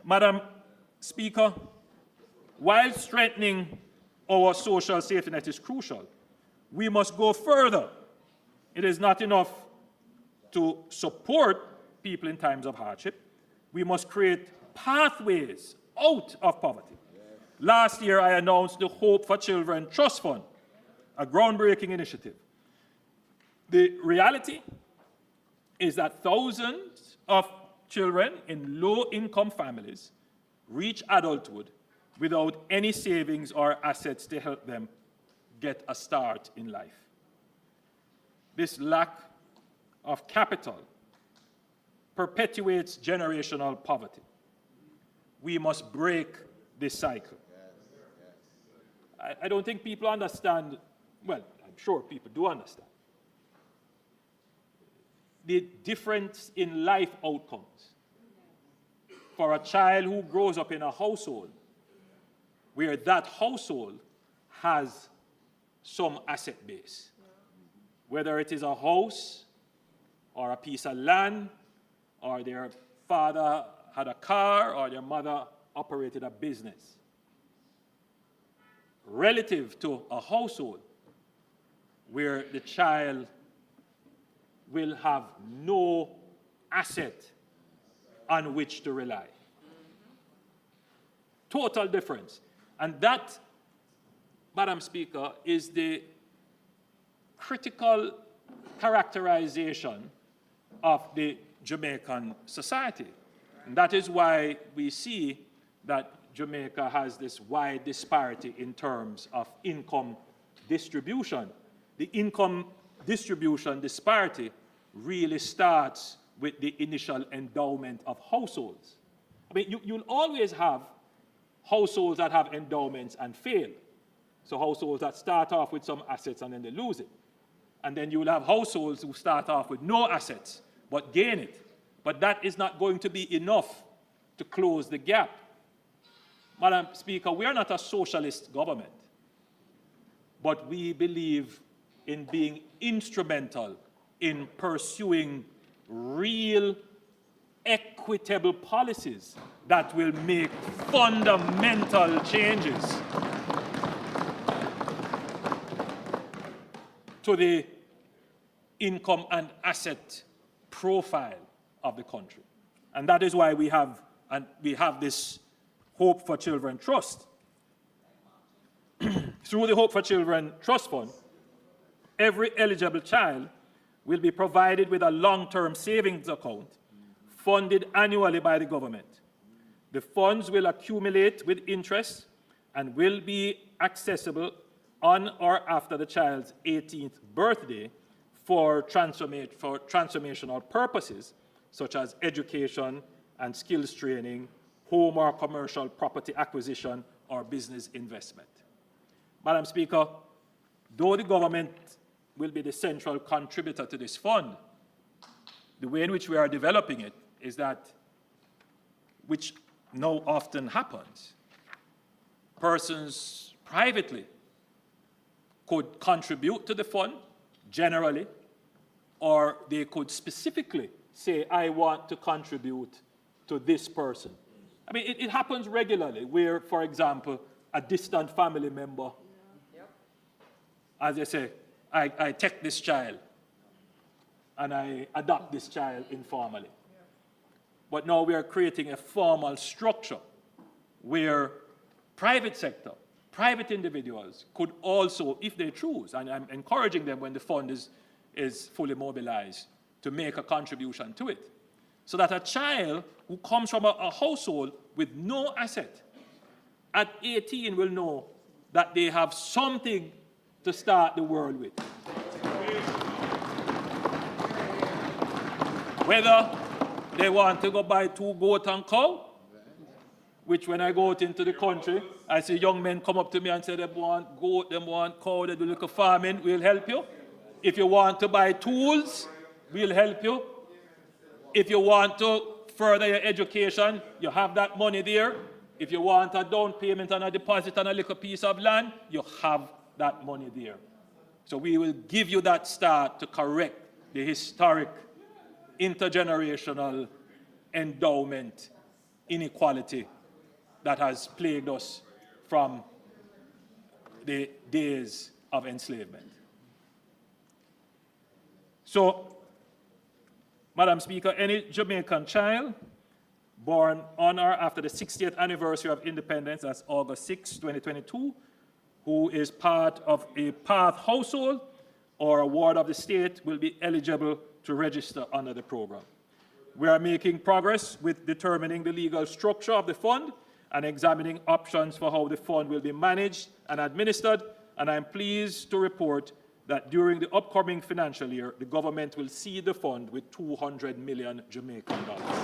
Madam Speaker, while strengthening our social safety net is crucial, we must go further. It is not enough to support people in times of hardship. We must create pathways out of poverty. Last year, I announced the Hope for Children Trust Fund, a groundbreaking initiative. The reality is that thousands of children in low-income families reach adulthood without any savings or assets to help them get a start in life. This lack of capital perpetuates generational poverty. We must break this cycle. I don't think people understand, well, I'm sure people do understand, the difference in life outcomes for a child who grows up in a household where that household has some asset base, whether it is a house or a piece of land, or their father had a car, or their mother operated a business, relative to a household where the child will have no asset on which to rely. Total difference. And that, Madam Speaker, is the critical characterization of the Jamaican society. And that is why we see that Jamaica has this wide disparity in terms of income distribution. The income distribution disparity really starts with the initial endowment of households. I mean, you'll always have households that have endowments and fail. So households that start off with some assets and then they lose it. And then you'll have households who start off with no assets but gain it. But that is not going to be enough to close the gap. Madam Speaker, we are not a socialist government, but we believe in being instrumental in pursuing real, equitable policies that will make fundamental changes to the income and asset profile of the country. And that is why we have this Hope for Children Trust. Through the Hope for Children Trust Fund, every eligible child will be provided with a long-term savings account funded annually by the government. The funds will accumulate with interest and will be accessible on or after the child's 18th birthday for transformational purposes, such as education and skills training, home or commercial property acquisition, or business investment. Madam Speaker, though the government will be the central contributor to this fund, the way in which we are developing it is that, which now often happens, persons privately could contribute to the fund generally, or they could specifically say, I want to contribute to this person. I mean, it happens regularly where, for example, a distant family member, as they say, I take this child and I adopt this child informally. But now we are creating a formal structure where private sector, private individuals could also, if they choose, and I'm encouraging them when the fund is fully mobilized, to make a contribution to it. So that a child who comes from a household with no asset at 18 will know that they have something to start the world with. Whether they want to go buy 2 goats and cow, which when I go out into the country, I see young men come up to me and say they want goat, they want cow, they do little farming, we'll help you. If you want to buy tools, we'll help you. If you want to further your education, you have that money there. If you want a down payment and a deposit on a little piece of land, you have that money there. So we will give you that start to correct the historic intergenerational endowment inequality that has plagued us from the days of enslavement. So, Madam Speaker, any Jamaican child born on or after the 60th anniversary of independence, that's August 6, 2022, who is part of a PATH household or a ward of the state will be eligible to register under the program. We are making progress with determining the legal structure of the fund and examining options for how the fund will be managed and administered, and I'm pleased to report that during the upcoming financial year, the government will seed the fund with $200 million Jamaican dollars.